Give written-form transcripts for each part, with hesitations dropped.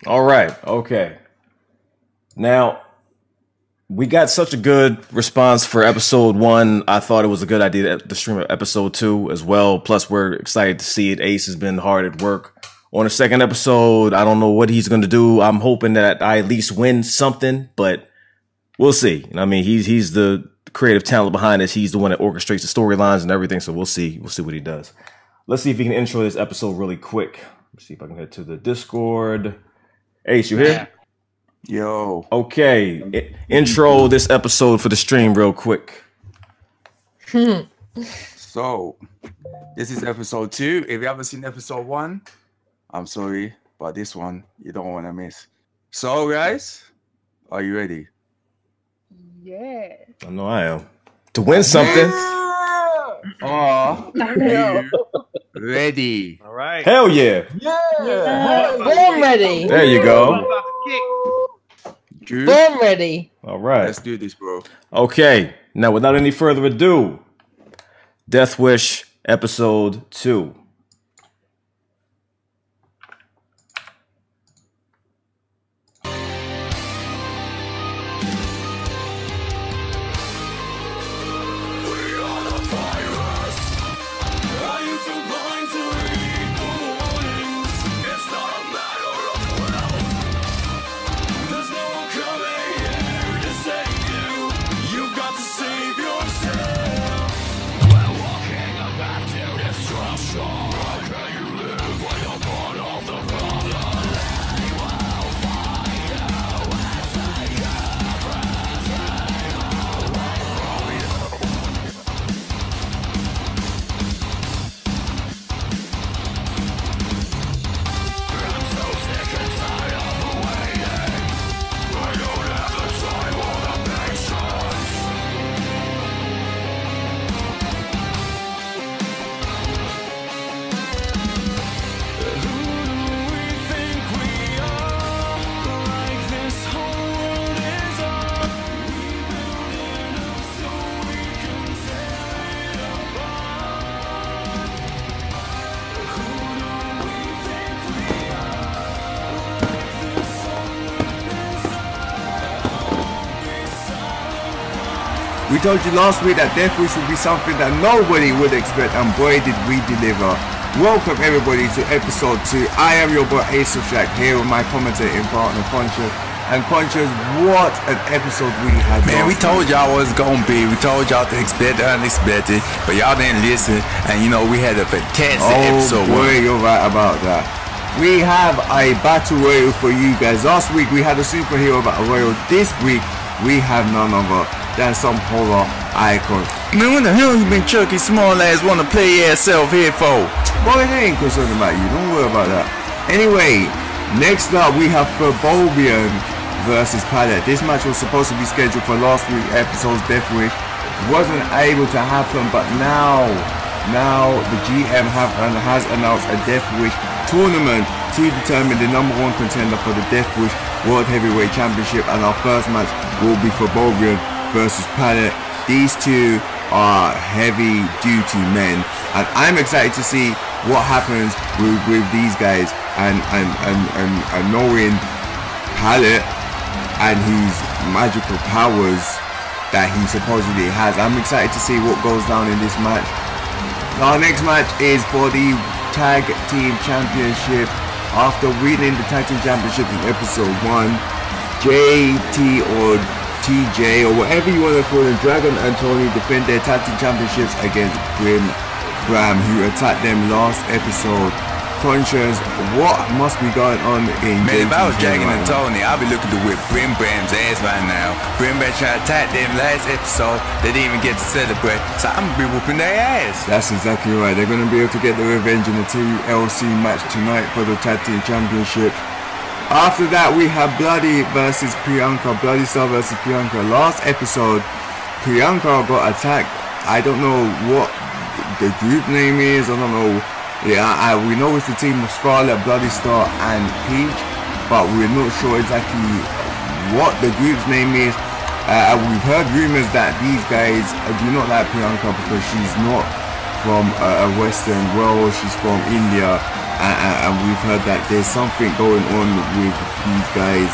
All right. Okay. Now, we got such a good response for episode 1. I thought it was a good idea to stream episode 2 as well. Plus, we're excited to see it. Ace has been hard at work on the second episode. I don't know what he's going to do. I'm hoping that I at least win something, but we'll see. I mean, he's the creative talent behind this. He's the one that orchestrates the storylines and everything. So we'll see. We'll see what he does. Let's see if he can intro this episode really quick. Let's see if I can head to the Discord. Ace, you here? Yo. Okay. Intro this episode for the stream real quick. So, this is episode 2. If you haven't seen episode 1, I'm sorry, but this one you don't want to miss. So, guys, are you ready? Yeah. I know I am. To win something. Are you ready? All right. Hell yeah. Born ready. There you go. Good. Born ready. All right. Let's do this, bro. Okay. Now, without any further ado, Deathwish episode 2. We told you last week that Deathwish would be something that nobody would expect, and boy did we deliver. Welcome everybody to episode 2. I am your boy Ace of Shack here with my commentating partner Conscious. And Conscious, what an episode we had. Man, we told y'all what it's gonna be. We told y'all to expect the unexpected, but y'all didn't listen. And you know, we had a fantastic episode. Oh boy, you're right about that. We have a battle royal for you guys. Last week we had a superhero battle royal. This week we have none other than some horror icon. Man, what the hell you been Chucky small ass wanna play yourself here for? Boy, they ain't concerned about you. Don't worry about that. Anyway, next up we have Boivie versus Pagel. This match was supposed to be scheduled for last week's episode's Deathwish. Wasn't able to happen, but now the GM has announced a Deathwish tournament to determine the #1 contender for the Deathwish World Heavyweight Championship, and our first match will be for Boivie versus Pagel. These two are heavy duty men, and I'm excited to see what happens with these guys, and knowing Pagel and his magical powers that he supposedly has. I'm excited to see what goes down in this match. Our next match is for the Tag Team Championship. After winning the Tag Team Championship in episode 1, JT or TJ or whatever you want to call them, Dragon and Tony defend their Tag Team Championships against Graham, who attacked them last episode. Conscious, what must be going on in Man, if I was Jagger right and Tony, I'd be looking to whip Bram's ass right now. Bram tried to attack them last episode. They didn't even get to celebrate, so I'm gonna be whooping their ass. That's exactly right. They're going to be able to get the revenge in the TLC match tonight for the Tag Team Championship. After that, we have Bloody versus Priyanka. Bloody Star versus Priyanka. Last episode, Priyanka got attacked. I don't know what the group name is. I don't know. Yeah, we know it's the team of Scarlet, Bloody Star, and Peach, but we're not sure exactly what the group's name is. We've heard rumors that these guys do not like Priyanka because she's not from a Western world. She's from India, and we've heard that there's something going on with these guys.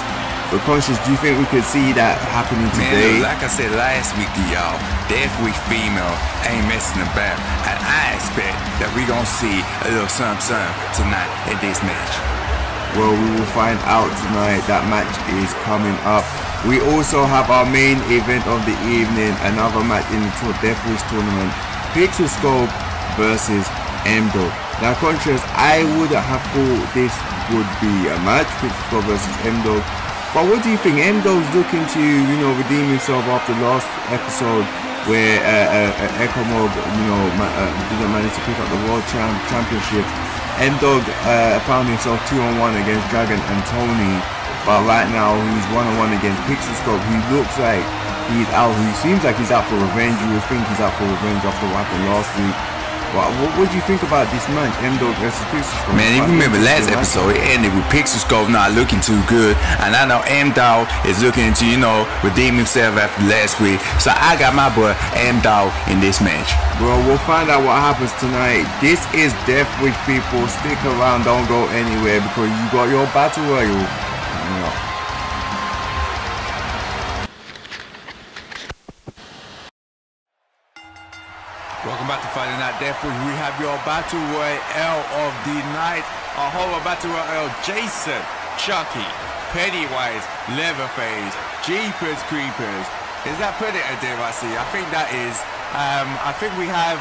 But Conscious, do you think we could see that happening today? Man, like I said last week to y'all, Deathwish female ain't messing about, and I expect that we gonna see a little something tonight in this match. Well, we will find out tonight. That match is coming up. We also have our main event of the evening, another match in the Deathwish tournament, Pixelscope versus HaDoCk. Now, Conscious, I would have thought this would be a match, Pixelscope versus HaDoCk. But what do you think? HaDoCk's looking to, redeem himself after last episode where ECOMOG, didn't manage to pick up the World Championship. HaDoCk found himself 2-on-1 against Jagger and Tony, but right now he's 1-on-1 against Pixelscope. He looks like he's out. He seems like he's out for revenge. You would think he's out for revenge after what happened last week. But what do you think about this match, HaDoCk versus Pixelscope? Man, you remember last episode, it ended with Pixelscope not looking too good, and I know HaDoCk is looking to, redeem himself after last week. So I got my boy HaDoCk in this match. Well, we'll find out what happens tonight. This is Deathwish, people. Stick around, don't go anywhere, because you got your battle royal. Welcome back to Friday Night Deathwish. We have your Battle Royale of the night. Our horror Battle Royale: Jason, Chucky, Pennywise, Leatherface, Jeepers Creepers. Is that Predator DeGracia? I think that is. I think we have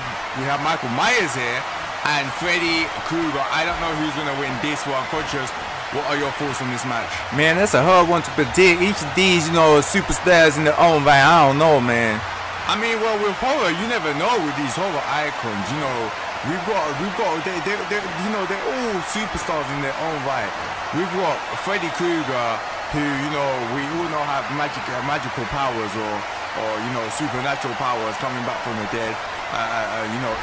Michael Myers here and Freddy Krueger. I don't know who's going to win this one. Conscious, what are your thoughts on this match? Man, that's a hard one to predict. Each of these, superstars in their own right. I don't know, man. I mean, well, with horror, you never know with these horror icons. We've got, they're all superstars in their own right. We've got Freddy Krueger, who, we all know have magical powers or supernatural powers, coming back from the dead,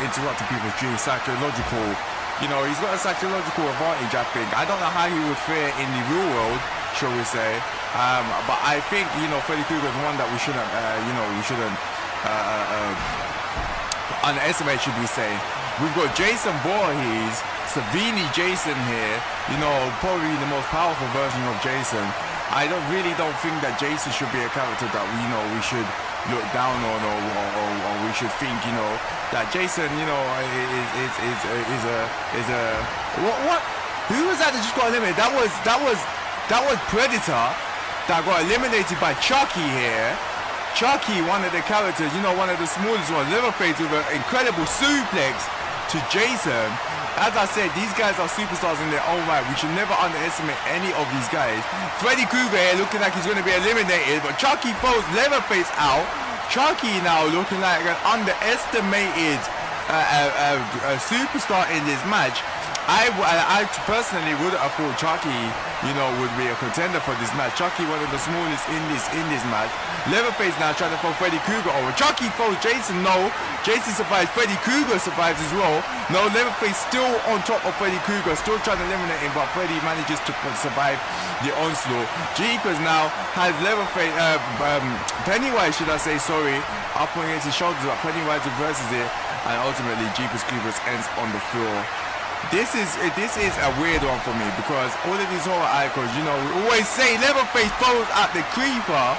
interrupting people's dreams, psychological. He's got a psychological advantage, I think. I don't know how he would fare in the real world, shall we say. But I think, Freddy Krueger is one that we shouldn't, underestimate, should we say. We've got Jason Voorhees, Savini Jason here, probably the most powerful version of Jason. I really don't think that Jason should be a character that we should look down on or we should think, that Jason, is a what? Who was that just got eliminated? That was Predator that got eliminated by Chucky here. Chucky, one of the characters, one of the smallest ones, Leatherface with an incredible suplex to Jason. As I said, these guys are superstars in their own right. We should never underestimate any of these guys. Freddy Krueger here looking like he's going to be eliminated, but Chucky throws Leatherface out. Chucky now looking like an underestimated superstar in this match. I personally would have thought Chucky, would be a contender for this match. Chucky, one of the smallest in this match. Leatherface now trying to throw Freddy Krueger over. Chucky throws Jason. No, Jason survives. Freddy Krueger survives as well. No, Leatherface still on top of Freddy Krueger, still trying to eliminate him, but Freddy manages to survive the onslaught. Jeepers now has Leatherface, Pennywise, should I say, sorry, up against his shoulders, but Pennywise reverses it, and ultimately Jeepers Creepers ends on the floor. This is a weird one for me, because all of these horror icons, we always say Leatherface throws out the creeper.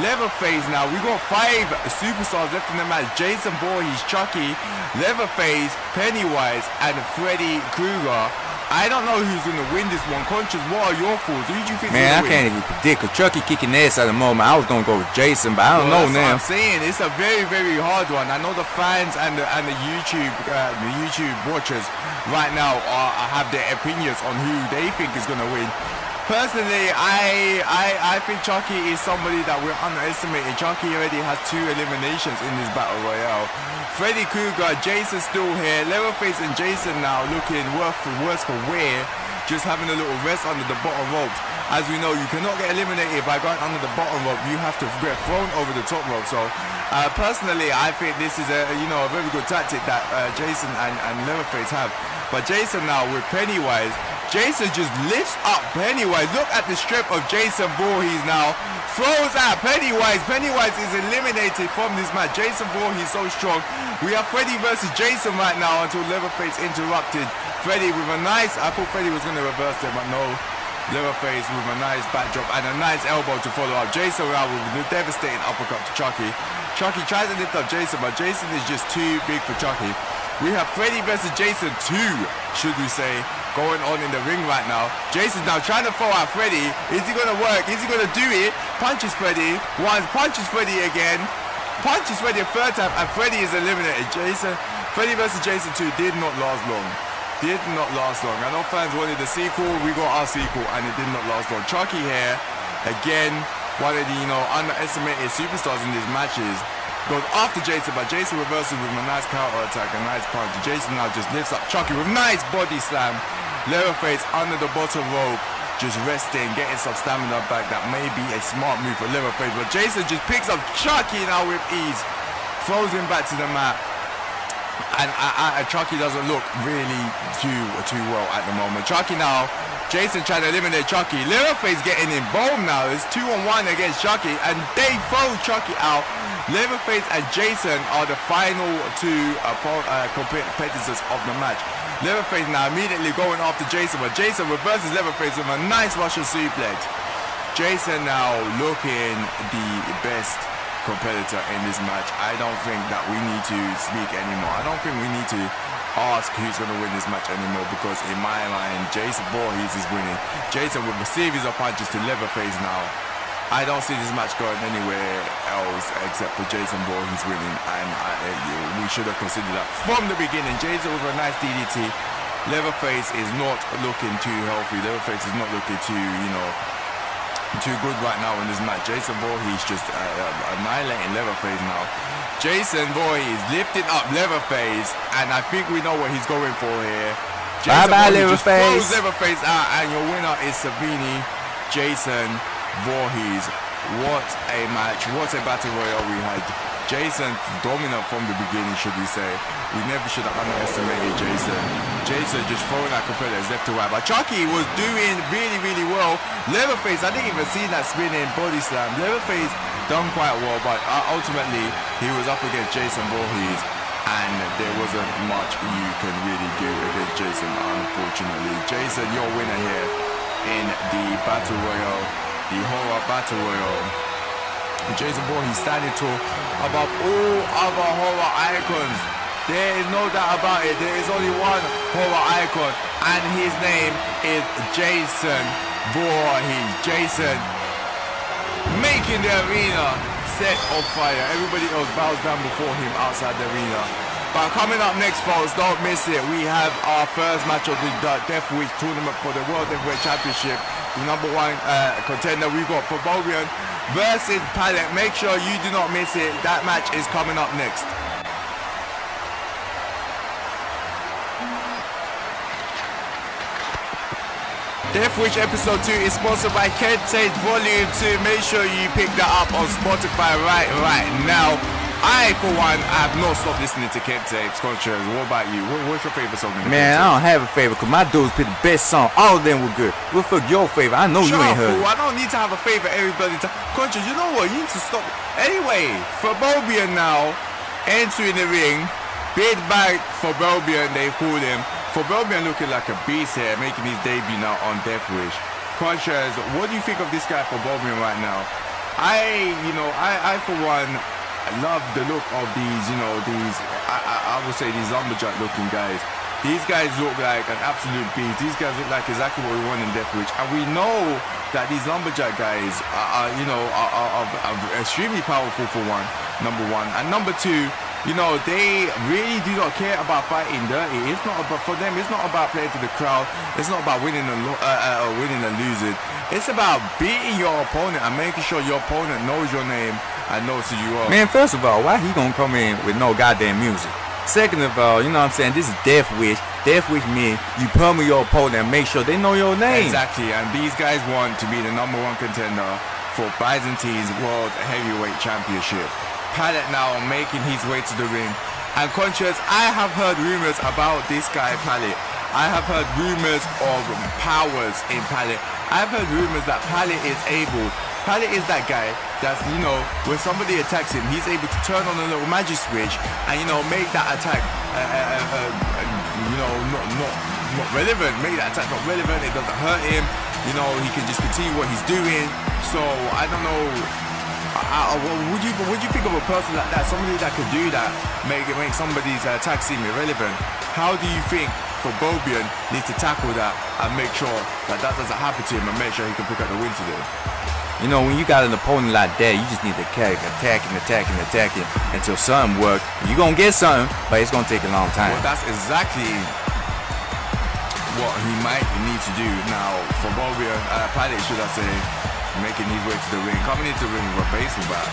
Leatherface now, we got 5 superstars left in the match: Jason Voorhees, Chucky, Leatherface, Pennywise, and Freddy Krueger. I don't know who's going to win this one. Conscious, what are your thoughts? Who do you think? Man, I can't even predict. Cause Chucky kicking ass at the moment. I was going to go with Jason, but I don't know now. That's what I'm saying. It's a very, very hard one. I know the fans and the YouTube watchers right now have their opinions on who they think is going to win. Personally, I think Chucky is somebody that we're underestimating. Chucky already has 2 eliminations in this battle royale. Freddy Krueger, Jason still here. Leatherface and Jason now looking worse for wear. Just having a little rest under the bottom ropes. As we know, you cannot get eliminated by going under the bottom rope. You have to get thrown over the top rope. So, personally, I think this is a very good tactic that Jason and Leatherface have. But Jason now with Pennywise Jason just lifts up Pennywise. Look at the strip of Jason Voorhees now. Throws out Pennywise. Pennywise is eliminated from this match. Jason Voorhees so strong. We have Freddy versus Jason right now until Leatherface interrupted. Freddy with a nice, I thought Freddy was going to reverse it, but no. Leatherface with a nice backdrop and a nice elbow to follow up. Jason now with a devastating uppercut to Chucky. Chucky tries to lift up Jason, but Jason is just too big for Chucky. We have Freddy versus Jason 2, should we say, going on in the ring right now. Jason's now trying to throw out Freddy. Is he going to work? Is he going to do it? Punches Freddy. Once, punches Freddy again. Punches Freddy a third time, and Freddy is eliminated. Freddy versus Jason 2 did not last long. Did not last long. I know fans wanted the sequel. We got our sequel, and it did not last long. Chucky here, again, one of the, underestimated superstars in these matches. Goes after Jason, but Jason reverses with a nice counter attack, a nice punch. Jason now just lifts up Chucky with nice body slam. Leatherface under the bottom rope, just resting, getting some stamina back. That may be a smart move for Leatherface, but Jason just picks up Chucky now with ease, throws him back to the mat. And Chucky doesn't look really too well at the moment. Chucky now, Jason trying to eliminate Chucky. Leatherface getting involved now. It's 2-on-1 against Chucky, and they throw Chucky out. Leatherface and Jason are the final two competitors of the match. Leatherface now immediately going after Jason, but Jason reverses Leatherface with a nice Russian suplex. Jason now looking the best competitor in this match. I don't think that we need to speak anymore. I don't think we need to ask who's going to win this match anymore, because in my mind, Jason Voorhees is winning. Jason with a series of punches to Leatherface now. I don't see this match going anywhere else except for Jason Voorhees winning, and we should have considered that from the beginning. Jason with a nice DDT. Leatherface is not looking too healthy. Leatherface is not looking too good right now in this match. Jason Voorhees just annihilating Leatherface now. Jason Voorhees lifting up Leatherface, and I think we know what he's going for here. Jason Bye-bye, Voorhees Leatherface. just throws Leatherface out, and your winner is Savini. Jason Voorhees. What a match. What a battle royale we had. Jason dominant from the beginning, should we say. We never should have underestimated Jason. Jason just throwing out competitors left to right. But Chucky was doing really well. Leatherface, I didn't even see that spinning body slam. Leatherface done quite well, but ultimately he was up against Jason Voorhees, and there wasn't much you can really do against Jason, unfortunately. Jason, your winner here in the Battle Royale, the Horror Battle Royale. Jason Voorhees standing tall above all other horror icons. There is no doubt about it. There is only one horror icon, and his name is Jason Voorhees. Jason making the arena set on fire. Everybody else bows down before him outside the arena. But coming up next, folks, don't miss it. We have our first match of the Deathwish tournament for the World Heavyweight Championship. The number one contender we've got for Boivie versus Pagel. Make sure you do not miss it. That match is coming up next. Deathwish episode 2 is sponsored by Kente Volume 2. Make sure you pick that up on Spotify right now. I, for one, have not stopped listening to Kente. Contrary. What about you? What's your favorite song? Man, I don't have a favorite, because my dudes picked the best song. All of them were good. What's your favorite? I know you ain't heard it. I don't need to have a favorite everybody. Contrary, you know what? You need to stop. Anyway, for Boivie now, entering the ring. Bid back for Boivie, they called him. For Boivie looking like a beast here, making his debut now on Deathwish. Contrary, what do you think of this guy for Boivie right now? I for one, love the look of these, I would say these lumberjack looking guys. These guys look like an absolute beast. These guys look like exactly what we want in Deathwish. And we know that these lumberjack guys are extremely powerful for one, number one. And number two, they really do not care about fighting dirty. It's not about, for them, it's not about playing to the crowd. It's not about winning and losing. It's about beating your opponent and making sure your opponent knows your name and knows who you are. Man, first of all, why he gonna come in with no goddamn music? Second of all, you know what I'm saying? This is Deathwish. Deathwish means you pummel your opponent and make sure they know your name. Exactly, and these guys want to be the number one contender for Byzantine's World Heavyweight Championship. Pagel now making his way to the ring. And conscious, I have heard rumors about this guy Pagel. I have heard rumors of powers in Palette. I've heard rumors that Palette is that guy that's, you know, when somebody attacks him, he's able to turn on a little magic switch and, you know, make that attack, you know, not relevant. Make that attack not relevant. It doesn't hurt him. You know, he can just continue what he's doing. So I don't know. Would you think of a person like that? Somebody that could do that, make somebody's attack seem irrelevant. How do you think Boivie needs to tackle that and make sure that doesn't happen to him and make sure he can pick up the win today? You know, when you got an opponent like that, you just need to keep attacking until something works. You're going to get something, but it's going to take a long time. Well, that's exactly what he might need to do now for Boivie. Palette, should I say, making his way to the ring, coming into the ring with a baseball bat.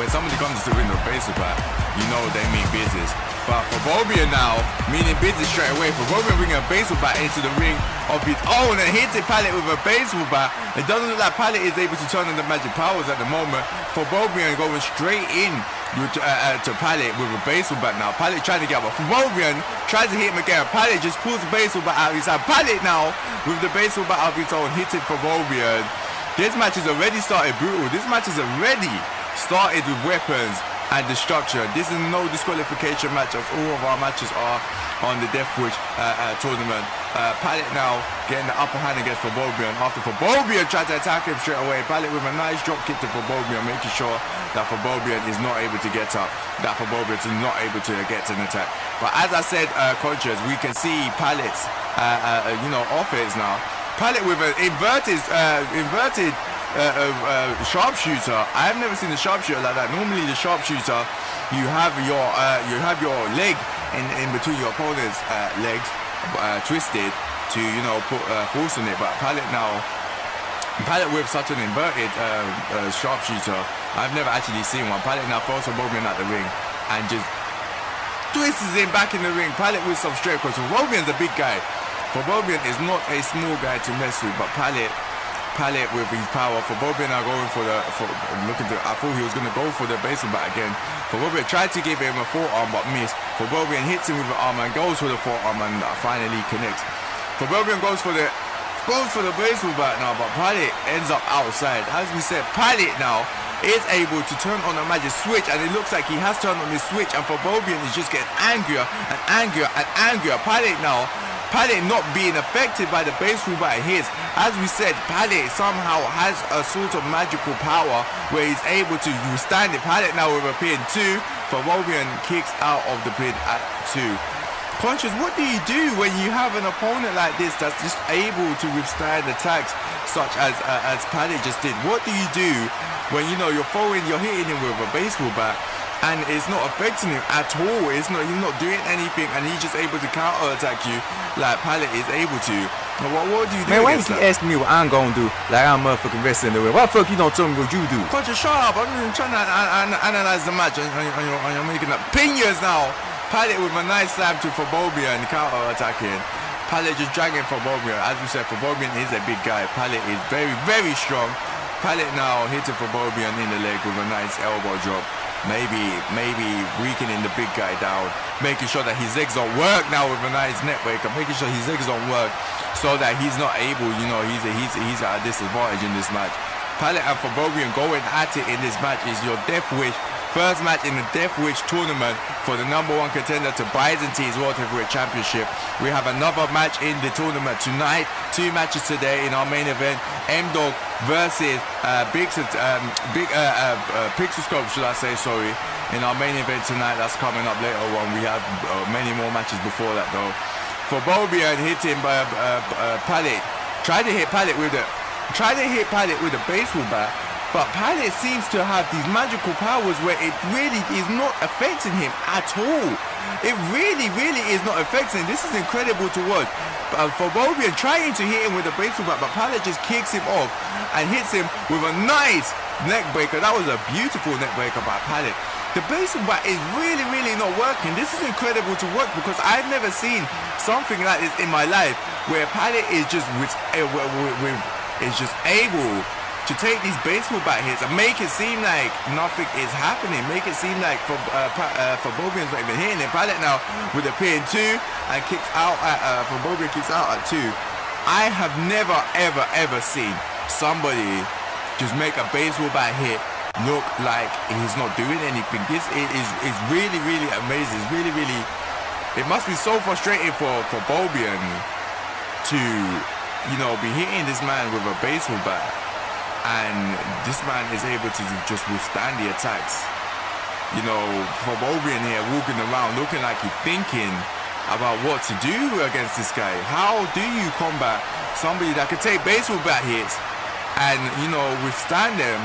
When somebody comes to the ring with a baseball bat, you know they mean business. But for Boivie now, meaning business straight away, for Boivie bringing a baseball bat into the ring of his own and hitting Palette with a baseball bat, it doesn't look like Palette is able to turn on the magic powers at the moment. For Boivie going straight in to Palette with a baseball bat now. Palette trying to get up, but for Boivie tries to hit him again. Palette just pulls the baseball bat out of his hand. Palette now with the baseball bat of his own hitting for Boivie. This match has already started brutal. This match has already started with weapons and destruction. This is no disqualification match, as all of our matches are on the Deathwish tournament. Palette now getting the upper hand against Boivie, and after Boivie tried to attack him straight away, Palette with a nice drop kick to Boivie, making sure that Boivie is not able to get up, that Boivie is not able to get to an attack. But as I said, conscious, we can see Palette's you know, offense now. Palette with an inverted sharpshooter. I've never seen a sharpshooter like that. Normally the sharpshooter, you have your leg in between your opponent's legs twisted to, you know, put force on it. But Palette with such an inverted sharpshooter, I've never actually seen one. Palette now throws Boivie out the ring and just twists him back in the ring. Palette with some straight, because Boivie's a big guy. Boivie is not a small guy to mess with, but Palette with his power. Boivie now going for the, I thought he was going to go for the baseball bat again. Boivie tried to give him a forearm but missed. Boivie hits him with the arm and goes for the forearm and finally connects. Boivie goes for the baseball bat now, but Palette ends up outside. As we said, Palette now is able to turn on a magic switch, and it looks like he has turned on his switch, and Boivie is just getting angrier and angrier and angrier. Palette not being affected by the baseball bat hits. As we said, Palette somehow has a sort of magical power where he's able to withstand it. Palette now with a pin 2, Boivie kicks out of the pin at 2. Conscious, what do you do when you have an opponent like this that's just able to withstand attacks such as Palette just did? What do you do when, you know, you're hitting him with a baseball bat and it's not affecting him at all? He's not doing anything, and he's just able to counter attack you like Palette is able to. What do you do? Man, why you keep asking me what I'm gonna do like I'm motherfucking wrestling the way? Why the fuck you don't tell me what you do? Conscious, shut up. I'm trying to analyze the match, and you're making opinions now. Palette with a nice slam to Boivie and counter attacking. Palette just dragging Boivie. As we said, Boivie is a big guy. Palette is very, very strong. Palette now hitting Boivie in the leg with a nice elbow drop. Maybe weakening the big guy down, making sure that his legs don't work now with a nice neck breaker, making sure his legs don't work so that he's not able, you know, he's at a disadvantage in this match. Palette and Boivie going at it in this match is your Deathwish. First match in the Deathwish tournament for the #1 contender to Byzantine's World Heavyweight Championship. We have another match in the tournament tonight. 2 matches today in our main event. HaDoCk versus Pixelscope, should I say, sorry. In our main event tonight, that's coming up later on. We have many more matches before that though. For Boivie hitting Palette, tried to hit Palette with a baseball bat. But Palette seems to have these magical powers where it really is not affecting him at all. It really, really is not affecting him. This is incredible to watch. For Boivie trying to hit him with a baseball bat, but Palette just kicks him off and hits him with a nice neck breaker. That was a beautiful neck breaker by Palette. The baseball bat is really, really not working. This is incredible to watch because I've never seen something like this in my life where Palette is just able to to take these baseball bat hits and make it seem like nothing is happening. Make it seem like for Boivien's not even hitting it. Pagel now with a pin 2 and kicks out at for Boivie kicks out at 2. I have never ever seen somebody just make a baseball bat hit look like he's not doing anything. This is really amazing. It's really it must be so frustrating for Boivie to, you know, be hitting this man with a baseball bat, and this man is able to just withstand the attacks. You know, for Boivie here walking around looking like he's thinking about what to do against this guy. How do you combat somebody that can take baseball bat hits and, you know, withstand them?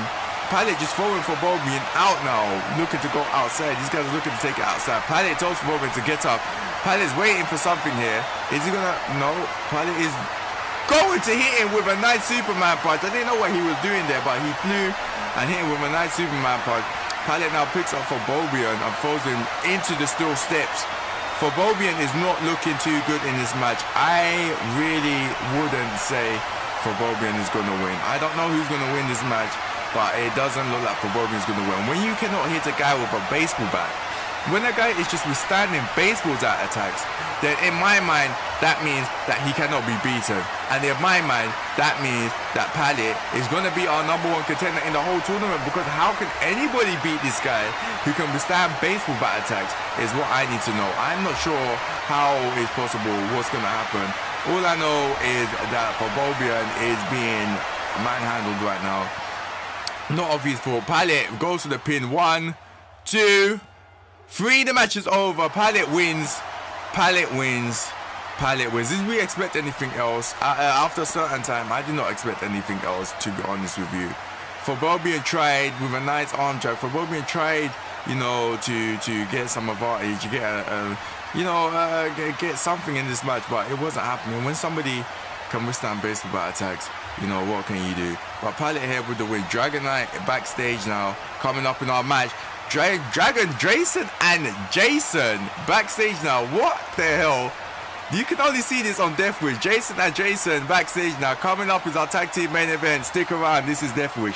Pagel just throwing for Boivie out now, looking to go outside. These guys are looking to take it outside. Pagel tells Boivie to get up. Pagel's waiting for something here. Is he gonna? No. Pagel is going to hit him with a nice Superman punch. I didn't know what he was doing there, but he flew and hit him with a nice Superman punch. Pagel now picks up for Boivie and throws him into the steel steps. For Boivie is not looking too good in this match. I really wouldn't say for Boivie is going to win. I don't know who's going to win this match, but it doesn't look like for Boivie is going to win. When you cannot hit a guy with a baseball bat, when a guy is just withstanding baseball attacks, then in my mind, that means that he cannot be beaten. And in my mind, that means that Pagel is going to be our #1 contender in the whole tournament, because how can anybody beat this guy who can withstand baseball bat attacks is what I need to know. I'm not sure how it's possible, what's going to happen. All I know is that for Boivie is being manhandled right now. Not obvious for Pagel. Goes to the pin. 1, 2, 3. The match is over. Pagel wins. Pagel wins. Pagel wins. Did we expect anything else? After a certain time, I did not expect anything else, to be honest with you. For Boivie tried with a nice arm drag. For Boivie tried, you know, to get some advantage, to get get something in this match, but it wasn't happening. When somebody can withstand baseball bat attacks, you know, what can you do? But Pagel here with the win. Dragonite backstage now, coming up in our match. Dragon, Jason and Jason backstage now. What the hell? You can only see this on Deathwish. Jason and Jason backstage now. Coming up is our tag team main event. Stick around. This is Deathwish.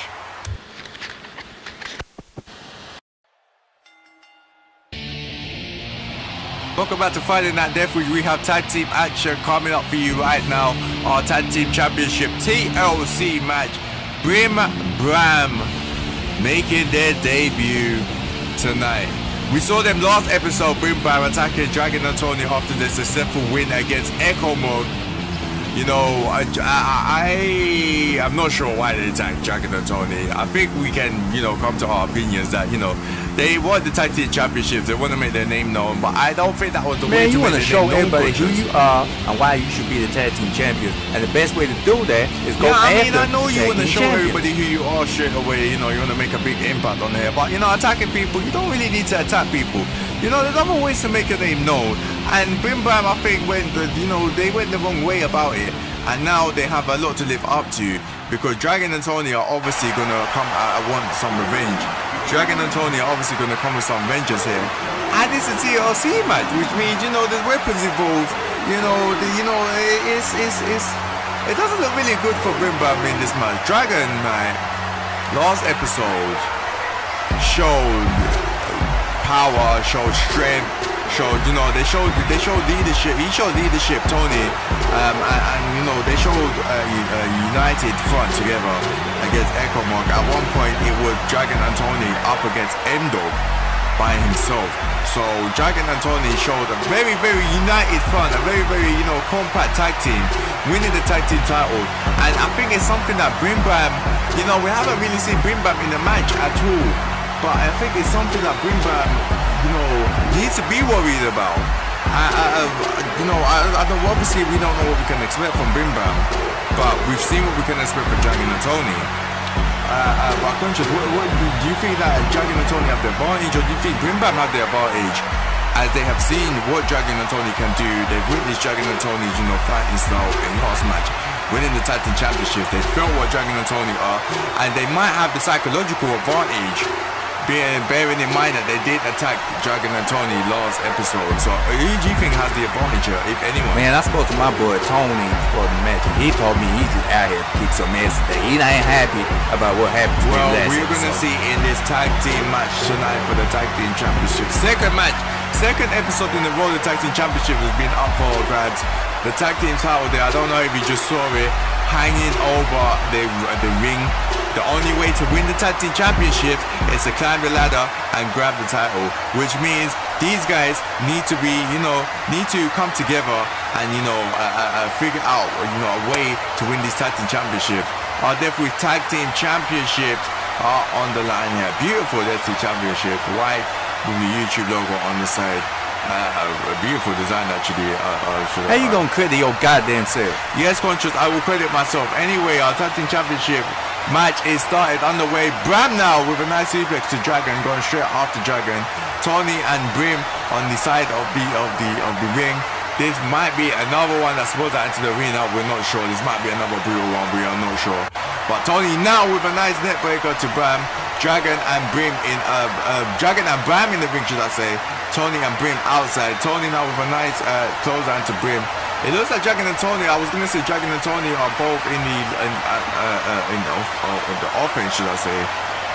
Welcome back to Friday Night Deathwish. We have tag team action coming up for you right now. Our tag team championship TLC match. Brim Bram making their debut tonight. We saw them last episode, Brim Bram attacking Dragon and Tony after their successful win against ECOMOG. You know, I'm not sure why they attacked Jagger and Tony. I think we can, you know, come to our opinions that, you know, they won the tag team championships. They want to make their name known, but I don't think that was the way to you want to show everybody who you are and why you should be the tag team champion. And the best way to do that is go after. I know you want to show champion. everybody who you are straight away. You know, you want to make a big impact on here, but you know, attacking people, you don't really need to attack people. You know, there's other ways to make a name known. And Brim Bam, I think, they went the wrong way about it. And now they have a lot to live up to, because Dragon and Tony are obviously going to come want some revenge. Dragon and Tony are obviously going to come with some vengeance here. And it's a TLC match, which means, you know, there's weapons involved. You know, it doesn't look really good for Brim Bam in this match. Dragon, man, last episode showed power, showed strength, showed, you know, they showed leadership. He showed leadership, Tony, and you know, they showed a united front together against ECOMOG. At one point, it was Dragon and Tony up against M-Dog by himself. So Dragon and Tony showed a very, very united front, a very, very, you know, compact tag team, winning the tag team title. And I think it's something that Brim Bam, you know, we haven't really seen Brim Bam in the match at all. But I think it's something that Brim Bam, you know, needs to be worried about. You know, obviously we don't know what we can expect from Brim Bam, but we've seen what we can expect from Dragon and Tony. But conscious, do you think that Dragon and Tony have the advantage, or do you think Brim Bam have the advantage? As they have seen what Dragon and Tony can do, they've witnessed Dragon and Tony's, you know, fighting style in last match, winning the tag team championship. They felt what Dragon and Tony are, and they might have the psychological advantage bearing in mind that they did attack Jagger and Tony last episode. So who do you think has the advantage here, if anyone? Man, I spoke to my boy Tony for the match, and he told me he's just out here to kick some ass today. He ain't happy about what happened to him last we're going to see in this tag team match tonight for the tag team championship. Second match, second episode in the Road Tag Team Championship has been up for grabs. The tag team title there, I don't know if you just saw it, hanging over the ring. The only way to win the tag team championship is to climb the ladder and grab the title, which means these guys need to be, need to come together and, figure out, a way to win this tag team championship. Our Deathwish tag team championships are on the line here. Beautiful Death Team championship, white with the YouTube logo on the side. A beautiful design actually. How you gonna credit your goddamn self? Yes, Conscious, I will credit myself. Anyway, our tag team championship match is started underway. Bram now with a nice suplex to Dragon, going straight after Dragon. Tony and Brim on the side of the ring. This might be another one that's supposed to enter the arena. We're not sure. This might be another brutal one. We are not sure. But Tony now with a nice net breaker to Bram. Dragon and Brim in Dragon and Bram in the ring, should I say? Tony and Brim outside. Tony now with a nice clothesline to Brim. It looks like Dragon and Tony. I was gonna say Dragon and Tony are both in the offense, should I say?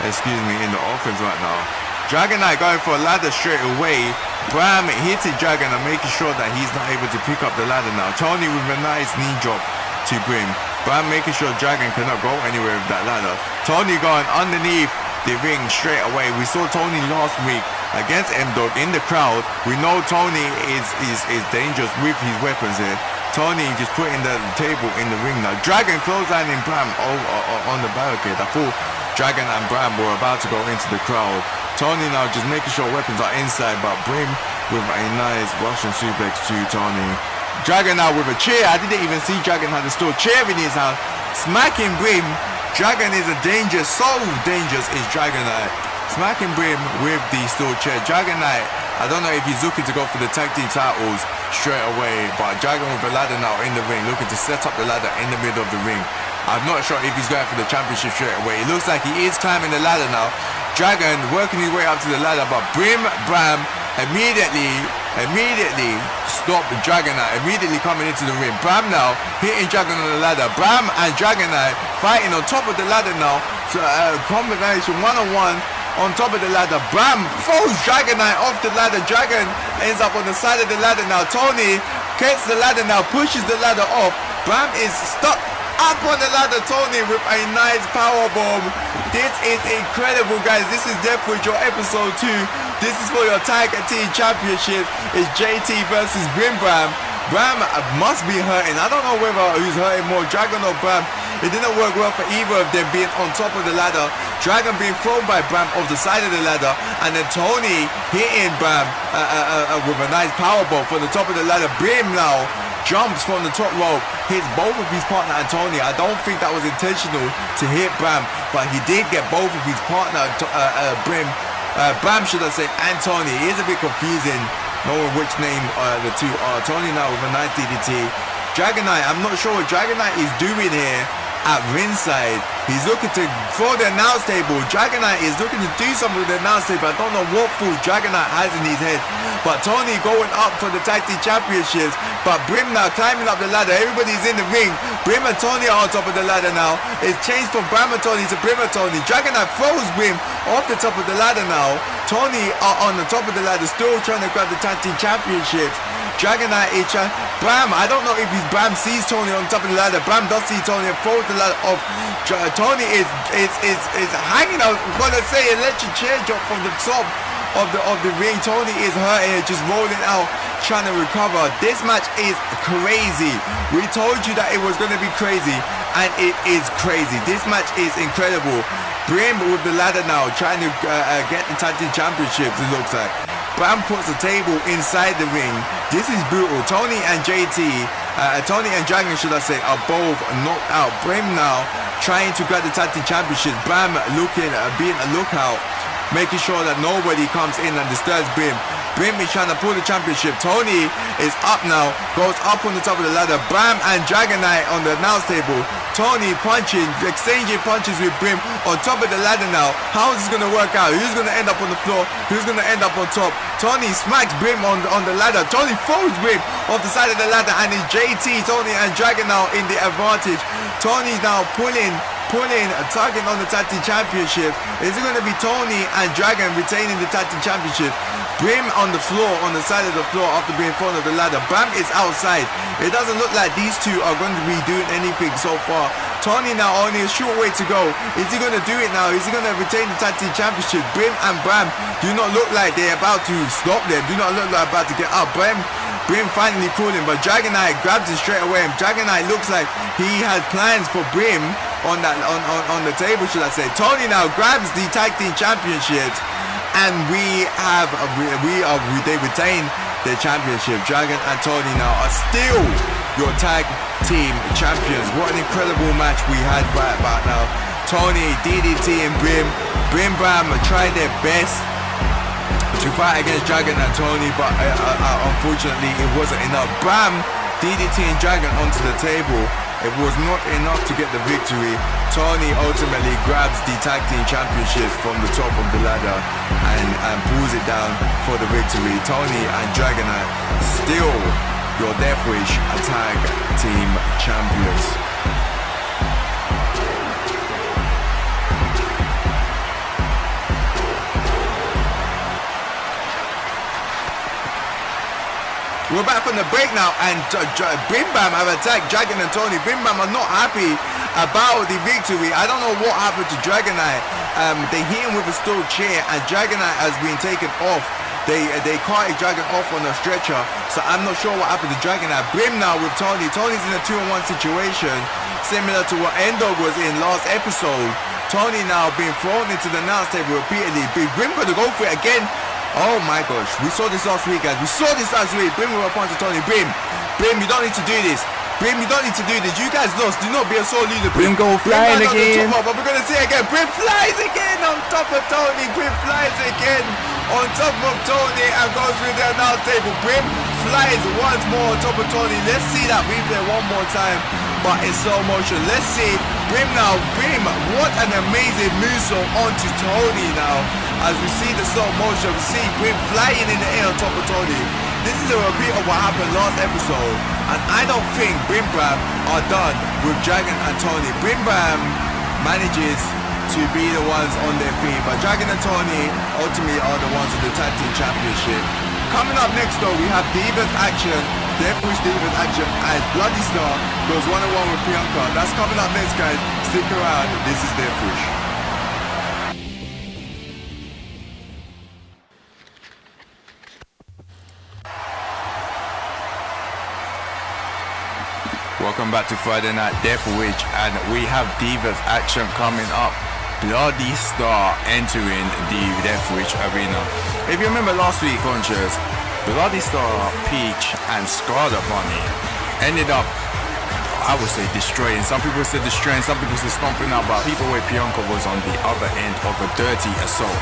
Excuse me, in the offense right now. Dragon Knight going for a ladder straight away. Bram hitting Dragon and making sure that he's not able to pick up the ladder now. Tony with a nice knee drop to Brim. Bram making sure Dragon cannot go anywhere with that ladder. Tony going underneath the ring straight away. We saw Tony last week against HaDoCk in the crowd. We know Tony is dangerous with his weapons here. Tony just putting the table in the ring now. Dragon clotheslining Bram on the barricade. I thought Dragon and Bram were about to go into the crowd. Tony now just making sure weapons are inside, but Brim with a nice Russian suplex to Tony. Dragon now with a chair. I didn't even see Dragon had a steel chair in his hand. Smacking Brim. Dragon is a danger, so dangerous is Dragon Knight. Smacking Brim with the steel chair. Dragon Knight, I don't know if he's looking to go for the tag team titles straight away, but Dragon with a ladder now in the ring, looking to set up the ladder in the middle of the ring. I'm not sure if he's going for the championship straight away. It looks like he is climbing the ladder now. Dragon working his way up to the ladder, but Bram immediately stopped the Dragon Knight, immediately coming into the ring. Bram now hitting Dragon on the ladder. Bram and Dragon Knight fighting on top of the ladder now. So combination one-on-one on top of the ladder. Bram throws Dragon Knight off the ladder. Dragon ends up on the side of the ladder now. Tony gets the ladder now, pushes the ladder off. Bram is stuck up on the ladder. Tony with a nice power bomb. This is incredible, guys. This is Deathwish, your episode 2. This is for your tag team championship. It's JT versus Bram. Bram must be hurting. I don't know whether who's hurting more, Dragon or Bram. It didn't work well for either of them being on top of the ladder. Dragon being thrown by Bram off the side of the ladder, and then Tony hitting Bram with a nice power bomb from the top of the ladder. Brim now jumps from the top rope, hits both of his partner and Tony. I don't think that was intentional to hit Bram, but he did get both of his partner, Bram should I say, and Tony. It is a bit confusing knowing which name the two are. Tony now with a nice DDT. Dragon Knight, I'm not sure what Dragon Knight is doing here at ringside. He's looking to throw the announce table. Dragon Knight is looking to do something with the announce table. I don't know what fool Dragon Knight has in his head. But Tony going up for the tag team championships. But Brim now climbing up the ladder. Everybody's in the ring. Brim and Tony are on top of the ladder now. It's changed from Bram and Tony to Brim and Tony. Dragon Knight throws Brim off the top of the ladder now. Tony are on the top of the ladder, still trying to grab the tag team championships. Dragon Knight is trying. Bram, I don't know if Bram sees Tony on top of the ladder. Bram does see Tony and throws the ladder off. Tony is hanging out. I'm gonna say electric chair drop from the top of the ring. Tony is hurting, just rolling out, trying to recover. This match is crazy. We told you that it was gonna be crazy, and it is crazy. This match is incredible. Brim with the ladder now, trying to get the tag team championships. It looks like Bram puts the table inside the ring. This is brutal. Tony and JT, Tony and Dragon, should I say, are both knocked out. Brim now trying to grab the tag team championships. Bram looking, being a lookout, making sure that nobody comes in and disturbs Brim. Brim is trying to pull the championship. Tony is up now, goes up on the top of the ladder. Bram and Dragon Knight on the announce table. Tony punching, exchanging punches with Brim on top of the ladder now. How is this going to work out? Who's going to end up on the floor? Who's going to end up on top? Tony smacks Brim on the ladder. Tony throws Brim off the side of the ladder, and it's JT, Tony and Jagger now in the advantage. Tony's now pulling, tugging on the tag team championship. Is it going to be Tony and Dragon retaining the tag team championship? Brim on the floor, on the side of the floor after being thrown off the ladder. Bam is outside. It doesn't look like these two are going to be doing anything so far. Tony now only a short way to go. Is he going to do it now? Is he going to retain the tag team championship? Brim and Bram do not look like they're about to stop them. Do not look like about to get up. Brim finally called him, but Dragon Knight grabs it straight away. And Dragon Knight looks like he had plans for Brim on the table, should I say. Tony now grabs the tag team championships, and they retain the championship. Dragon and Tony now are still your tag team champions. What an incredible match we had right about now. Tony, DDT and Brim Bram tried their best to fight against Dragon and Tony, but unfortunately it wasn't enough. Bram, DDT and Dragon onto the table. It was not enough to get the victory. Tony ultimately grabs the tag team championships from the top of the ladder and pulls it down for the victory. Tony and Dragon are still your Deathwish tag team champions. We're back from the break now, and Bim Bam have attacked Dragon and Tony. Bim Bam are not happy about the victory. I don't know what happened to Dragon Knight. They hit him with a steel chair, and Dragon Knight has been taken off. They carted Dragon off on a stretcher, so I'm not sure what happened to Dragon Knight. Brim now with Tony. Tony's in a 2-on-1 situation, similar to what Endog was in last episode. Tony now being thrown into the announce table repeatedly. Brim gonna go for it again. Oh my gosh, we saw this last week, guys. We saw this last week. Brim with a punch to Tony. Brim, you don't need to do this. Brim, you don't need to do this. You guys lost. Do not be a sore loser. Brim go flying again. But we're going to see it again. Brim flies again on top of Tony. Brim flies again on top of Tony and goes through the announce table. Brim flies once more on top of Tony. Let's see that replay one more time, but in slow motion. Let's see. Brim now. Brim, what an amazing moonsault onto Tony now. As we see the slow motion, we see Brim flying in the air on top of Tony. This is a repeat of what happened last episode, and I don't think Brim Bam are done with Dragon and Tony. Brim Bam manages to be the ones on their feet, but Dragon and Tony ultimately are the ones with the tag team championship. Coming up next though, we have Divas action, Deathwish Divas action, and Bloody Star goes 1-on-1 with Priyanka. That's coming up next, guys. Stick around. This is Deathwish. Welcome back to Friday Night Deathwish, and we have Divas action coming up. Bloody Star entering the Deathwish arena. If you remember last week, Conchers, Bloody Star, Peach, and Scarlet Bunny ended up, I would say, destroying. Some people said destroying, some people said stomping out, but people where Priyanka was on the other end of a dirty assault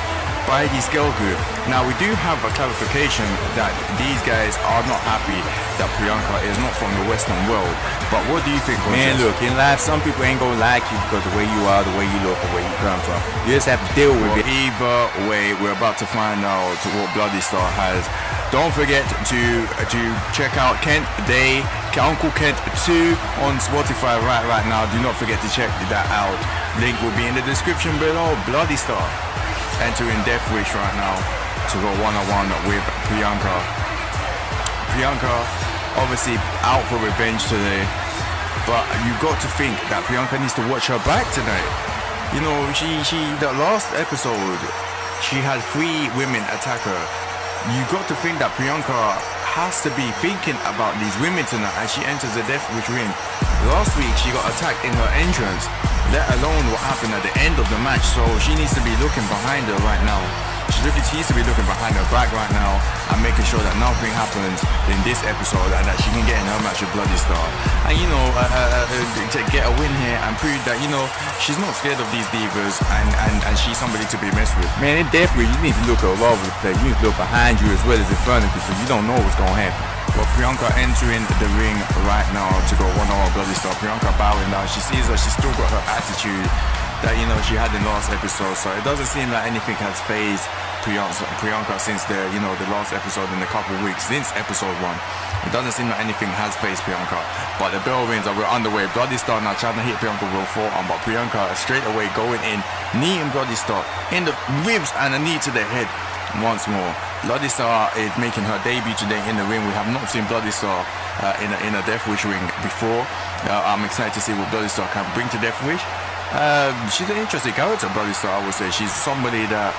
by the Scale Group. Now we do have a clarification that these guys are not happy that Priyanka is not from the Western world. But what do you think, man? Look, in life, some people ain't gonna like you because the way you are, the way you look, the way you come from. You just have to deal with it. Either way, we're about to find out what Bloody Star has. Don't forget to check out Uncle Kent 2 on Spotify right now. Do not forget to check that out. Link will be in the description below. Bloody Star entering Deathwish right now to go 1-on-1 with Priyanka. Priyanka obviously out for revenge today, but you've got to think that Priyanka needs to watch her back tonight. You know, the last episode, she had 3 women attack her. You got to think that Priyanka has to be thinking about these women tonight as she enters the Deathwish ring. Last week she got attacked in her entrance, let alone what happened at the end of the match. So she needs to be looking behind her right now. She needs to be looking behind her back right now and making sure that nothing happens in this episode and that she can get in her match with Bloody Star. And you know, to get a win here and prove that, you know, she's not scared of these divas and she's somebody to be messed with. Man, in Deathwish, you need to look all over the place. You need to look behind you as well as in front of you, so you don't know what's going to happen. But Priyanka entering the ring right now to go one-on-one Bloody Star. Priyanka bowing down. She sees that she's still got her attitude that, you know, she had in last episode. So it doesn't seem like anything has phased Priyanka since the last episode in a couple of weeks, since episode 1. It doesn't seem like anything has phased Priyanka. But the bell rings and we're underway. Bloody Star now trying to hit Priyanka with a forearm, but Priyanka straight away going in, knee and Bloody Star in the ribs and a knee to the head once more. Bloody Star is making her debut today in the ring. We have not seen Bloody Star in a Deathwish ring before. I'm excited to see what Bloody Star can bring to Deathwish. She's an interesting character, Bloody Star, I would say. She's somebody that,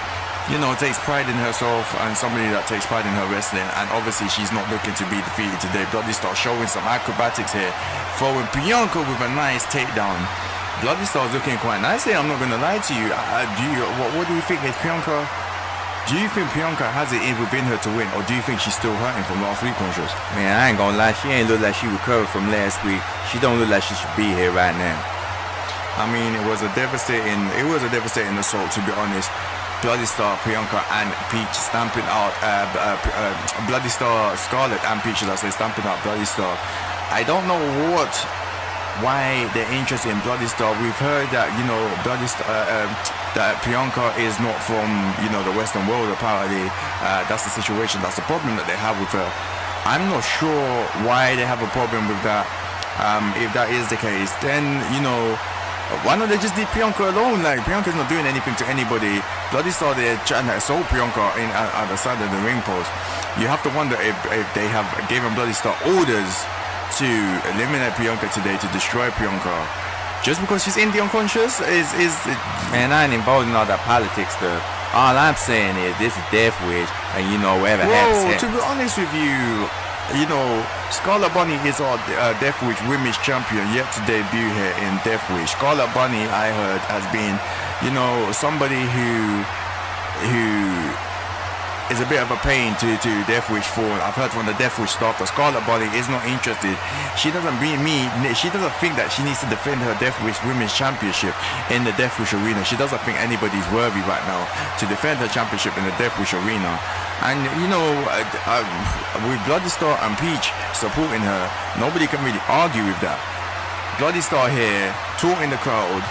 you know, takes pride in herself and somebody that takes pride in her wrestling, and obviously she's not looking to be defeated today. Bloody Star showing some acrobatics here, throwing Priyanka with a nice takedown. Bloody Star's looking quite nice here, I'm not going to lie to you. What do you think is Priyanka? Do you think Priyanka has it within her to win, or do you think she's still hurting from last week, Conscious? Man, I ain't gonna lie, she ain't look like she recovered from last week. She don't look like she should be here right now. I mean, it was a devastating assault, to be honest. Bloody Star, Priyanka and Peach stamping out Bloody Star, Scarlet and Peach, should I say, stamping out Bloody Star. I don't know why they're interested in Bloody Star. We've heard that, you know, Bloody Star, that Priyanka is not from, you know, the Western world, apparently. That's the situation, that's the problem that they have with her. I'm not sure why they have a problem with that. If that is the case, then, you know, why not they just leave Priyanka alone? Like, Priyanka's not doing anything to anybody. Bloody Star, they're trying to assault Priyanka at the side of the ring post. You have to wonder if they have given Bloody Star orders to eliminate Priyanka today, to destroy Priyanka, just because she's in the unconscious. Man, I ain't involved in all that politics stuff. All I'm saying is this is Deathwish, and you know, whatever happens. To be honest with you, you know, Scarlet Bunny is our Deathwish Women's Champion, yet to debut here in Deathwish. Scarlet Bunny, I heard, has been, you know, somebody who is a bit of a pain to Deathwish for. I've heard from the Deathwish staff that Scarlet Bunny is not interested. She doesn't think that she needs to defend her Deathwish Women's Championship in the Deathwish arena. She doesn't think anybody's worthy right now to defend her championship in the Deathwish arena. And, you know, with Bloody Star and Peach supporting her, nobody can really argue with that. Bloody Star here, taunting the crowd,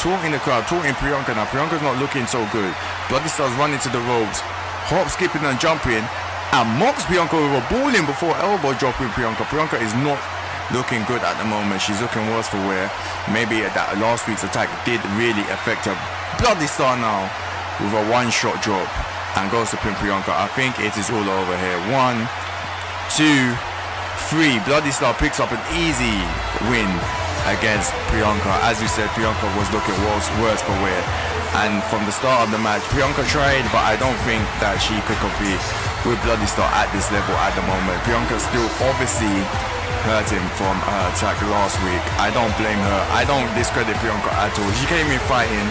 taunting Priyanka. Now, Priyanka's not looking so good. Bloody Star's running to the ropes, hop, skipping and jumping, and mocks Priyanka with a balling before elbow dropping Priyanka. Priyanka is not looking good at the moment. She's looking worse for wear. Maybe that last week's attack did really affect her. Bloody Star now with a one-shot drop and goes to pin Priyanka. I think it is all over here. 1, 2, 3. Bloody Star picks up an easy win against Priyanka. As you said, Priyanka was looking worse for wear. And from the start of the match, Priyanka tried, but I don't think that she could compete with Bloody Star at this level at the moment. Priyanka's still obviously hurting from her attack last week. I don't blame her. I don't discredit Priyanka at all. She came in fighting,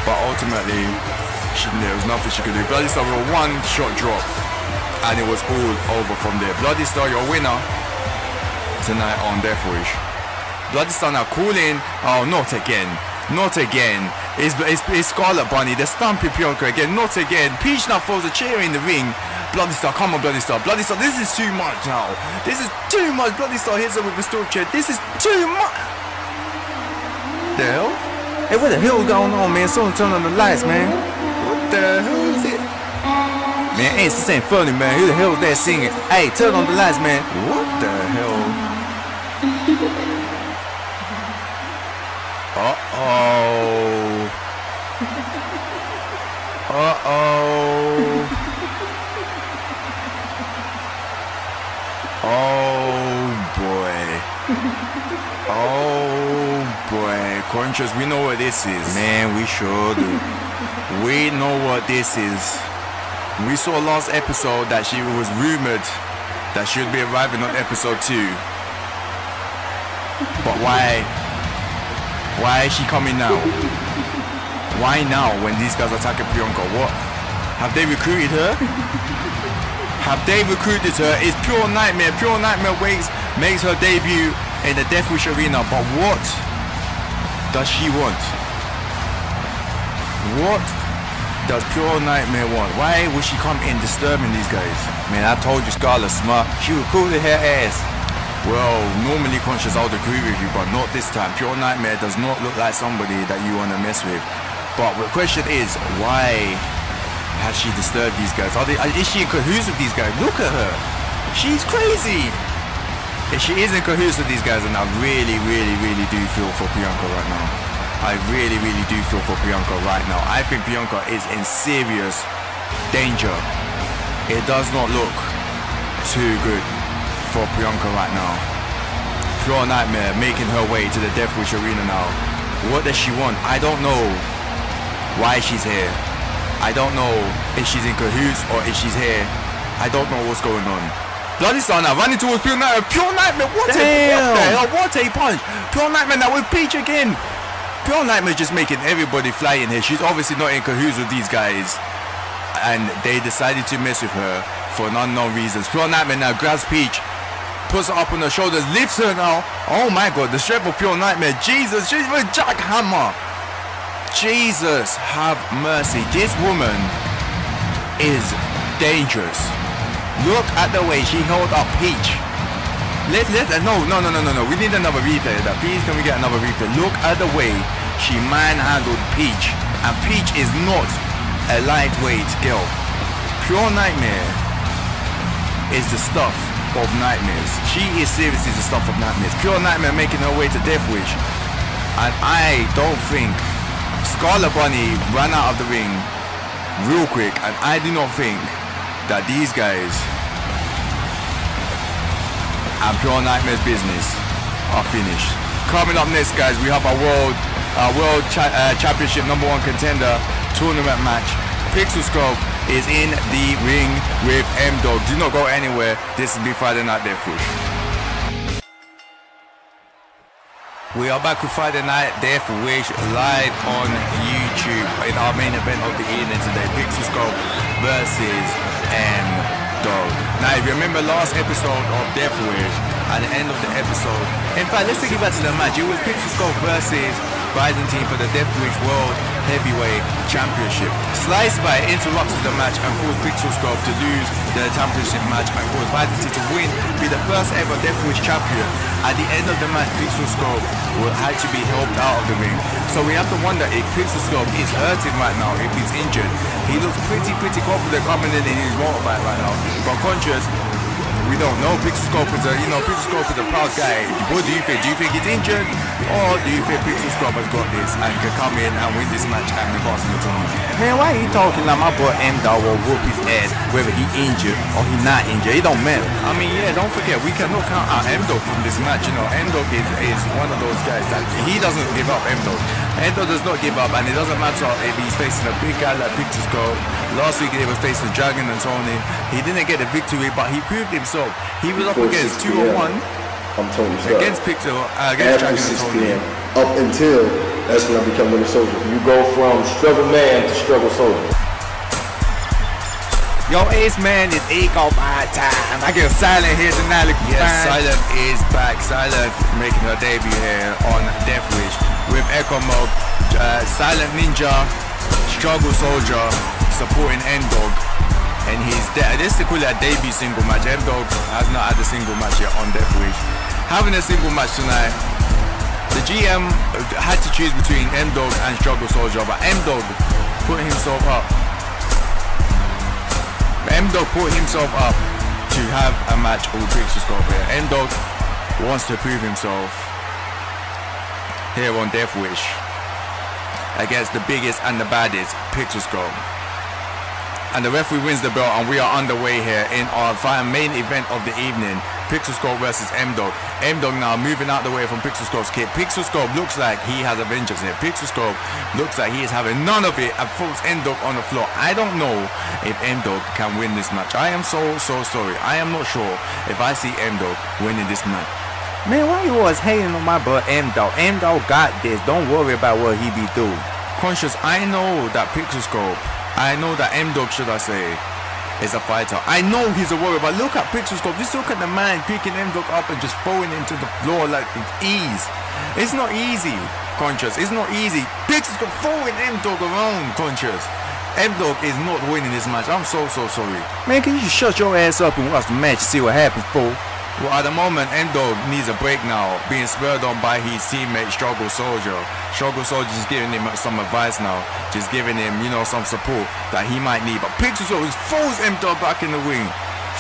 but ultimately there was nothing she could do. Bloody Star with a one-shot drop, and it was all over from there. Bloody Star, your winner tonight on Deathwish. Bloody Star now calling. Oh, not again. Not again. It's Scarlet Bunny. They're stamping Priyanka again. Not again. Peach now throws a chair in the ring. Bloody Star, come on, Bloody Star. Bloody Star, this is too much now. This is too much. Bloody Star hits her with a steel chair. This is too much. The hell? Hey, what the hell is going on, man? Someone turn on the lights, man. What the hell is it? Man, this ain't funny, man. Who the hell is that singing? Hey, turn on the lights, man. What the hell? Uh-oh. Uh-oh. Oh, boy. Oh, boy. Conscious, we know what this is. Man, we sure do. We know what this is. We saw last episode that she was rumored that she would be arriving on episode 2. But why? Why is she coming now? Why now when these guys are attacking Priyanka? What? Have they recruited her? Have they recruited her? It's Pure Nightmare. Pure Nightmare makes her debut in the Deathwish arena. But what does she want? What does Pure Nightmare want? Why would she come in disturbing these guys? Man, I told you Scarlet smart. She would cool her ass. Well, normally Conscious I would agree with you, but not this time. Pure Nightmare does not look like somebody that you want to mess with. But the question is, why has she disturbed these guys? Is she in cahoots with these guys? Look at her. She's crazy. If she is in cahoots with these guys, and I really, really, really do feel for Priyanka right now. I really, really do feel for Priyanka right now. I think Priyanka is in serious danger. It does not look too good for Priyanka right now. Pure Nightmare making her way to the Deathwish arena now. What does she want? I don't know why she's here. I don't know if she's in cahoots or if she's here. I don't know what's going on. Bloody Star now running towards Pure Nightmare. Pure Nightmare, what the hell? What a punch. Pure Nightmare now with Peach again. Pure Nightmare just making everybody fly in here. She's obviously not in cahoots with these guys. And they decided to mess with her for an unknown reasons. Pure Nightmare now grabs Peach, puts her up on her shoulders, lifts her now. Oh my god, the strength of Pure Nightmare. Jesus, she's with jackhammer. Jesus have mercy. This woman is dangerous. Look at the way she held up Peach. No. We need another replay of that. Please, can we get another replay? Look at the way she manhandled Peach. And Peach is not a lightweight girl. Pure Nightmare is the stuff of nightmares. She is seriously the stuff of nightmares. Pure Nightmare making her way to Deathwish. And I don't think Scarlet Bunny ran out of the ring real quick. And I do not think that these guys and Pure Nightmare's business are finished. Coming up next, guys, we have our world championship #1 contender tournament match. Pixel Scope is in the ring with M-Dog. Do not go anywhere. This will be Friday Night Deathwish. We are back with Friday Night Deathwish live on YouTube in our main event of the evening today. Pixel Scope versus M-Dog. Now, if you remember last episode of Deathwish, at the end of the episode, in fact, let's take it back to the match. It was Pixel Scope versus Byzantine for the Deathwish World Heavyweight Championship. Slice by interrupted the match and caused Pixel Scope to lose the championship match and caused Byzantine to win, be the first ever Deathwish champion. At the end of the match, Pixel Scope will had to be helped out of the ring. So we have to wonder if Pixel Scope is hurting right now, if he's injured. He looks pretty confident coming in his motorbike right now. But conscious, we don't know. Pixel Scope is a proud guy. What do you think? Do you think he's injured? Or do you think Pixel Scope has got this and can come in and win this match and advance in the tournament? Man, why are you talking like my boy M-Dog will whoop his ass whether he injured or he not injured? It don't matter. I mean, yeah, don't forget, we cannot count out M-Dog from this match. You know, M-Dog is one of those guys that he doesn't give up. M-Dog does not give up, and it doesn't matter if he's facing a big guy like Pixel Scope. Last week he was facing Jagger and Tony. He didn't get the victory, but he proved himself. He was up against 2-on-1 against Pixel, against Jagger and Tony. Up until that's when I become Winter Soldier. You go from struggle man to struggle soldier. Yo, Ace Man, it's Eco by time. I get Silent here tonight. Yes, Silent is back. Silent making her debut here on Deathwish with ECOMOG, Silent Ninja, Struggle Soldier, supporting M-Dog. And he's there. This is called a debut single match. M-Dog has not had a single match yet on Deathwish. Having a single match tonight. The GM had to choose between M-Dog and Struggle Soldier, but M-Dog put himself up. M-Dog put himself up to have a match with Pixel Scope here. M-Dog wants to prove himself here on Deathwish against the biggest and the baddest, Pixel Scope. And the referee wins the belt, and we are underway here in our main event of the evening. Pixel Scope versus M-Dog. M-Dog now moving out the way from Pixel Scope's kick. Pixel Scope looks like he has a vengeance here. Pixel Scope looks like he is having none of it and puts M-Dog on the floor. I don't know if M-Dog can win this match. I am so sorry. I am not sure if I see M-Dog winning this match. Man, why you always hating on my boy M-Dog? M-Dog got this. Don't worry about what he be doing. Conscious, I know that Pixel Scope, I know that M-Dog, should I say, is a fighter. I know he's a warrior, but look at Pixel Scope. Just look at the man picking M-Dog up and just throwing him to the floor like with ease. It's not easy, Conscious. It's not easy. Pixel Scope throwing M-Dog around, Conscious. M-Dog is not winning this match. I'm so sorry. Man, can you just shut your ass up and watch the match and see what happens, fool? Well, at the moment, M-Dog needs a break now, being spurred on by his teammate Struggle Soldier. Struggle Soldier just giving him some advice now, just giving him, you know, some support that he might need. But Pixelscope throws M-Dog back in the ring.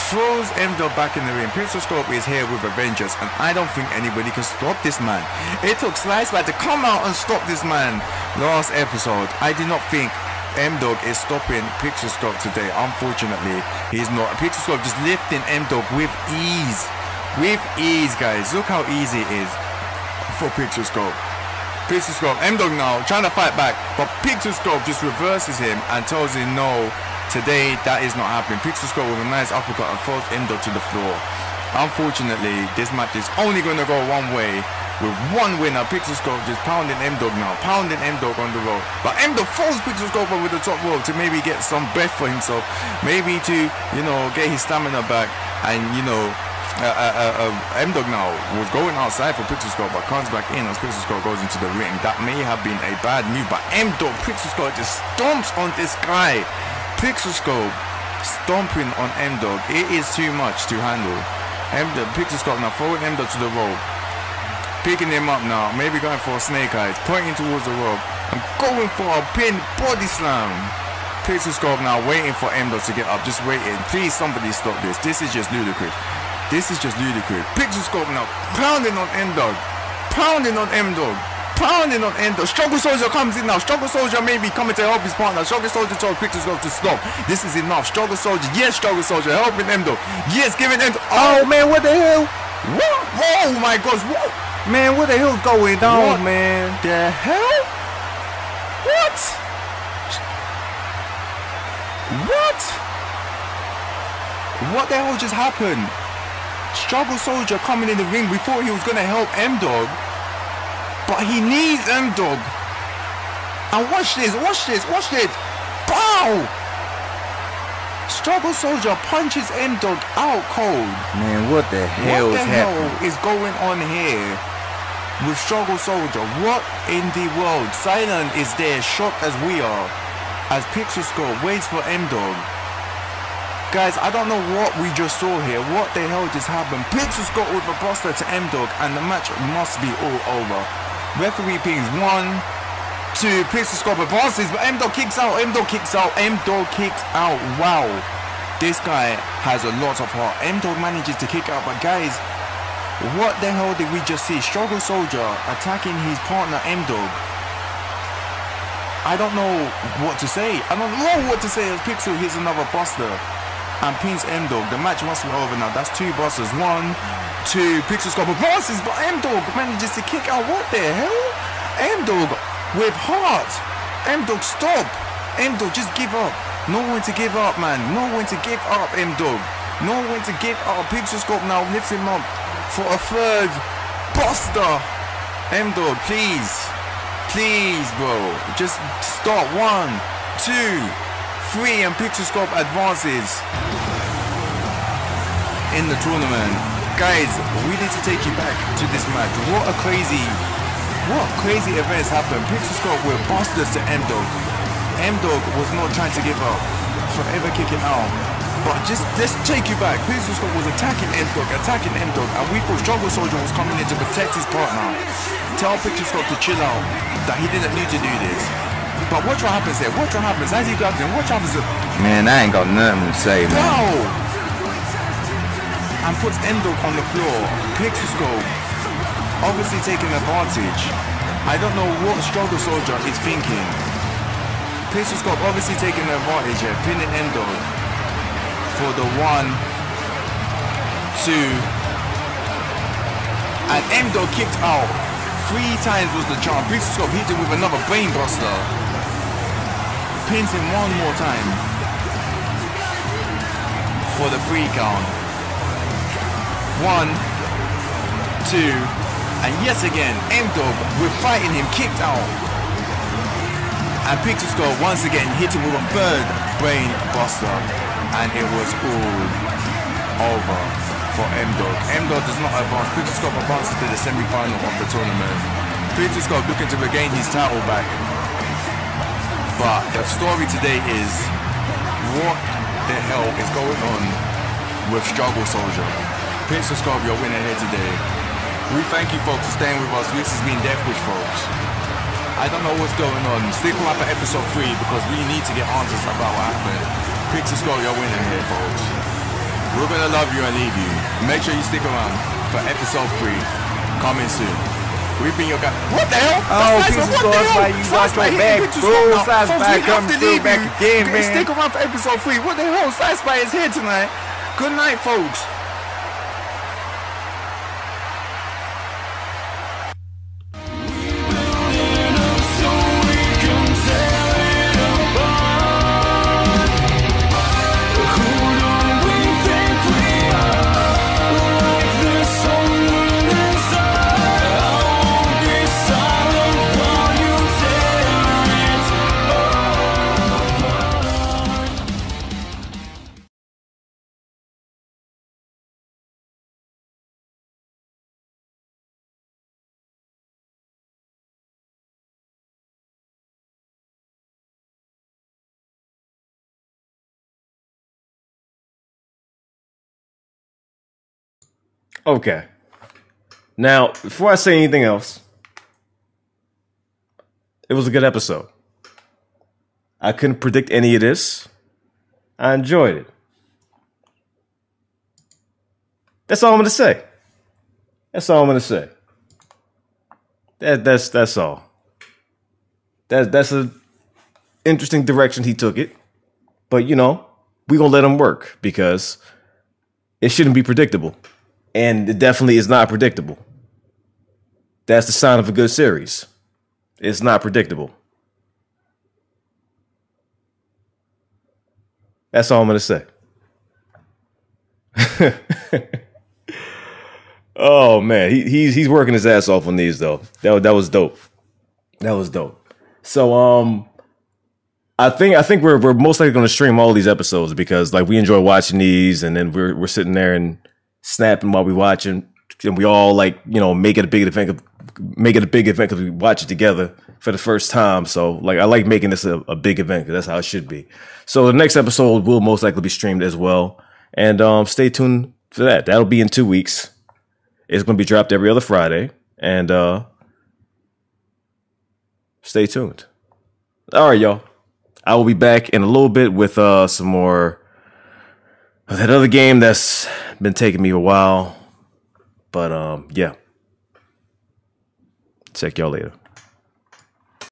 Throws M-Dog back in the ring. Pixelscope is here with a vengeance, and I don't think anybody can stop this man. It took Sliceback to come out and stop this man last episode. I did not think M-Dog is stopping Pixelscope today. Unfortunately, he's not. Pixelscope just lifting M-Dog with ease. With ease, guys. Look how easy it is for Pixelscope. Pixelscope, M-Dog now trying to fight back, but Pixelscope just reverses him and tells him no, today that is not happening. Pixelscope with a nice uppercut and throws M-Dog to the floor. Unfortunately, this match is only going to go one way, with one winner. Pixelscope just pounding M-Dog now, pounding M-Dog on the rope. But M-Dog throws Pixelscope over the top rope to maybe get some breath for himself, maybe to, you know, get his stamina back, and, you know, M-Dog now was going outside for Pixelscope, but comes back in as Pixelscope goes into the ring. That may have been a bad move, but M-Dog, Pixelscope just stomps on this guy. Pixelscope stomping on M-Dog. It is too much to handle. M-Dog, Pixelscope now throwing M-Dog to the rope, picking him up now, maybe going for a snake eyes, pointing towards the rope, and going for a pin body slam. Pixelscope now waiting for M-Dog to get up, just waiting. Please, somebody stop this. This is just ludicrous. This is just ludicrous. Pixelscope now pounding on M-Dog, pounding on M-Dog, pounding on M-Dog. Struggle Soldier comes in now. Struggle Soldier may be coming to help his partner. Struggle Soldier told Pixelscope to stop. This is enough. Struggle Soldier, yes, Struggle Soldier helping M-Dog. Yes, giving M-Dog. Oh man, what the hell? What? Oh my gosh, what? Man, what the hell's going on, what? Man? The hell? What? What? What the hell just happened? Struggle Soldier coming in the ring. We thought he was going to help M-Dog, but he needs M-Dog. And watch this, watch this, watch this. Bow! Struggle Soldier punches M-Dog out cold. Man, what the hell is going on here with Struggle Soldier? What in the world? Silent is there, shocked as we are, as Pixelscope waits for M-Dog. Guys, I don't know what we just saw here. What the hell just happened? Pixelscope with a buster to M-Dog, and the match must be all over. Referee pings 1, 2, Pixelscope advances, but M-Dog kicks out, M-Dog kicks out, M-Dog kicks out. Wow. This guy has a lot of heart. M-Dog manages to kick out, but guys, what the hell did we just see? Struggle Soldier attacking his partner M-Dog. I don't know what to say. I don't know what to say as Pixel hits another buster and pins M-Dog. The match must be over now. That's 2 busters. 1, 2, Pixelscope advances, but M-Dog manages to kick out. What the hell? M-Dog with heart. M-Dog, stop. M-Dog, just give up. No one to give up, man. No one to give up, M-Dog. No one to give up. Pixelscope now lifts him up for a 3rd buster. M-Dog, please. Please, bro. Just stop. 1, 2, 3, and Pixelscope advances in the tournament. Guys, we need to take you back to this match. What crazy events happened. Pixelscope with busters to M-Dog. M-Dog was not trying to give up, forever kicking out. But just let's take you back. Pixelscope was attacking M-Dog, and we thought Struggle Soldier was coming in to protect his partner. Tell Pixelscope to chill out, that he didn't need to do this. But watch what happens here. Watch what happens as he grabs him. Watch what happens. Man, I ain't got nothing to say, man. No! And puts M-Dog on the floor. Pixelscope obviously taking advantage. I don't know what Struggle Soldier is thinking. Pixelscope obviously taking advantage here, pinning M-Dog for the 1, 2, and M-Dog kicked out. 3 times was the charm. Pixelscope hit him with another brain buster. Pins him 1 more time for the 3 count. 1, 2, and yes again, M-Dog with fighting him kicked out. And Pixelscope once again hit him with a 3rd brain buster, and it was all over for M-Dog. M-Dog does not advance. Pixelscope advances to the semi-final of the tournament. Pixelscope looking to regain his title back. But the story today is what the hell is going on with Struggle Soldier. Pixel Scope, your winner here today. We thank you folks for staying with us. This has been Deathwish, folks. I don't know what's going on. Stick around for episode 3 because we need to get answers about what happened. Pixel Scope, your winner here, folks. We're gonna love you and leave you. Make sure you stick around for episode 3 coming soon. We've been your guy. What the hell? Oh, piece of sauce, why you watch your back, bro? Size back, come through back again, man. Stick around for episode 3. What the hell? Size Spy is here tonight. Good night, folks. Okay. Now, before I say anything else, it was a good episode. I couldn't predict any of this. I enjoyed it. That's all I'm going to say. That's all I'm going to say. That's all. That's a interesting direction he took it. But, you know, we're going to let him work because it shouldn't be predictable. And it definitely is not predictable. That's the sign of a good series. It's not predictable. That's all I'm going to say. Oh, man. He's working his ass off on these, though. That was dope. That was dope. So, I think we're most likely going to stream all these episodes because, like, we enjoy watching these, and then we're sitting there and snapping while we watching, and we all like, you know, make it a big event because we watch it together for the first time. So like, I like making this a big event because that's how it should be. So the next episode will most likely be streamed as well, and stay tuned for that. That'll be in 2 weeks. It's going to be dropped every other Friday, and stay tuned. All right, y'all. I will be back in a little bit with some more of that other game that's been taking me a while. But yeah. Check y'all later.